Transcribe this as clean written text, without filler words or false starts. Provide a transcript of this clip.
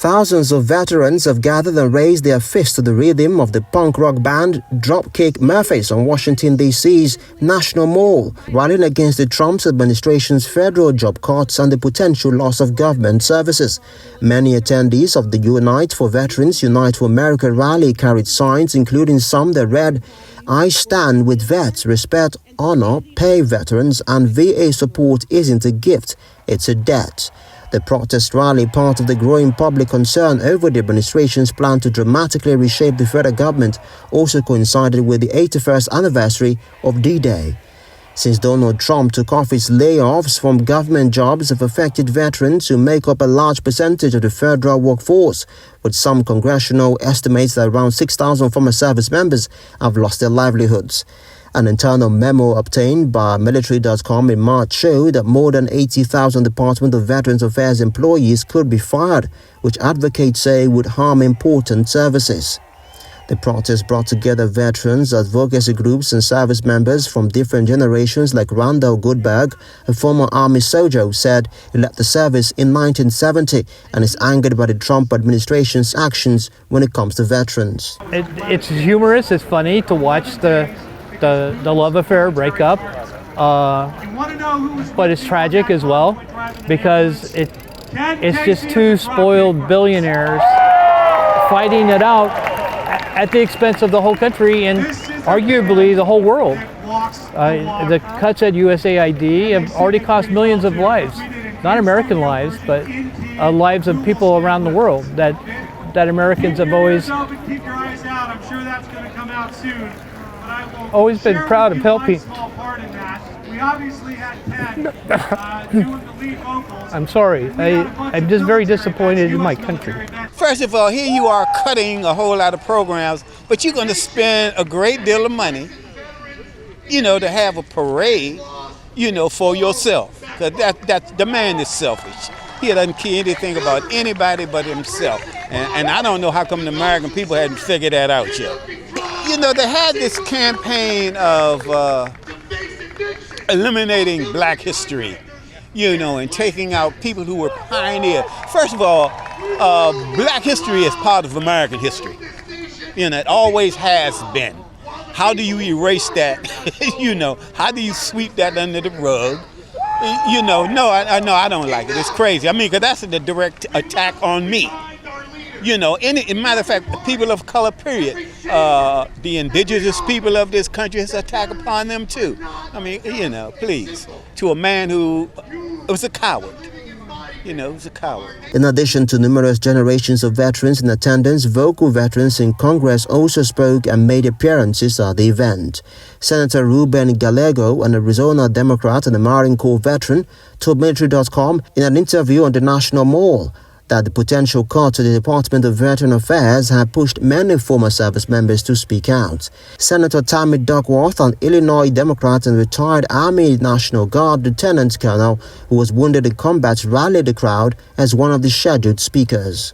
Thousands of veterans have gathered and raised their fists to the rhythm of the punk rock band Dropkick Murphys on Washington, D.C.'s National Mall, rallying against the Trump administration's federal job cuts and the potential loss of government services. Many attendees of the Unite for Veterans, Unite for America rally carried signs, including some that read, "I stand with vets, respect, honor, pay veterans, and VA support isn't a gift, it's a debt." The protest rally, part of the growing public concern over the administration's plan to dramatically reshape the federal government, also coincided with the 81st anniversary of D-Day. Since Donald Trump took office, layoffs from government jobs have affected veterans who make up a large percentage of the federal workforce, with some congressional estimates that around 6,000 former service members have lost their livelihoods. An internal memo obtained by military.com in March showed that more than 80,000 Department of Veterans Affairs employees could be fired, which advocates say would harm important services. The protest brought together veterans, advocacy groups, and service members from different generations like Randall Goldberg, a former Army soldier who said he left the service in 1970 and is angered by the Trump administration's actions when it comes to veterans. It's humorous, it's funny to watch the love affair break up, but it's tragic as well because it's just two spoiled billionaires fighting it out at the expense of the whole country and arguably the whole world. The cuts at USAID have already cost millions of lives, not American lives, but lives of people around the world that Americans have always been proud of helping. I'm sorry. I'm just very disappointed in my country. First of all, here you are cutting a whole lot of programs, but you're going to spend a great deal of money, to have a parade, for yourself. Because the man is selfish. He doesn't care anything about anybody but himself. And I don't know how come the American people hadn't figured that out yet. They had this campaign of eliminating black history, and taking out people who were pioneers. First of all, black history is part of American history. It always has been. How do you erase that? How do you sweep that under the rug? No, I don't like it. It's crazy. Because that's a direct attack on me. Matter of fact, people of color, period, the indigenous people of this country, it's an attack upon them too. Please, to a man who was a coward. Was a coward. In addition to numerous generations of veterans in attendance, vocal veterans in Congress also spoke and made appearances at the event. Senator Ruben Gallego, an Arizona Democrat and a Marine Corps veteran, told military.com in an interview on the National Mall that the potential cut to the Department of Veteran Affairs had pushed many former service members to speak out. Senator Tammy Duckworth, an Illinois Democrat and retired Army National Guard Lieutenant Colonel who was wounded in combat, rallied the crowd as one of the scheduled speakers.